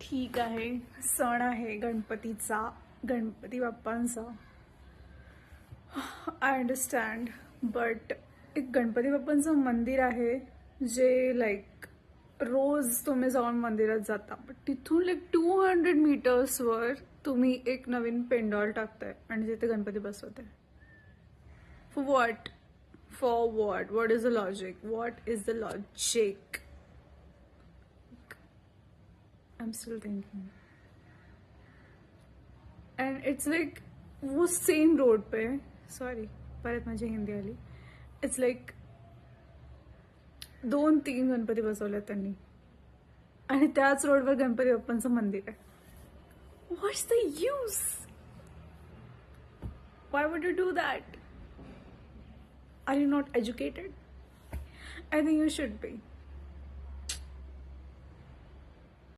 ठीक आहे, सण आहे गणपतीचा, गणपती बाप्पांचा. आय अंडरस्टँड, बट एक गणपती बाप्पांचं मंदिर आहे जे लाईक रोज तुम्ही जाऊन मंदिरात जाता, बट तिथून लाईक 200 मीटर्सवर तुम्ही एक नवीन पेंडॉल टाकताय आणि तिथे गणपती बसवताय. For what? For what? What is the logic? What is the logic? I'm still thinking. And it's like वो सेम रोड पे, सॉरी परत माझी हिंदी आली. इट्स लाईक 2-3 गणपती बसवले त्यांनी आणि त्याच रोडवर गणपती बाप्पांचं मंदिर आहे. What's the use? Why would you do that? Are you not educated? I think you should be.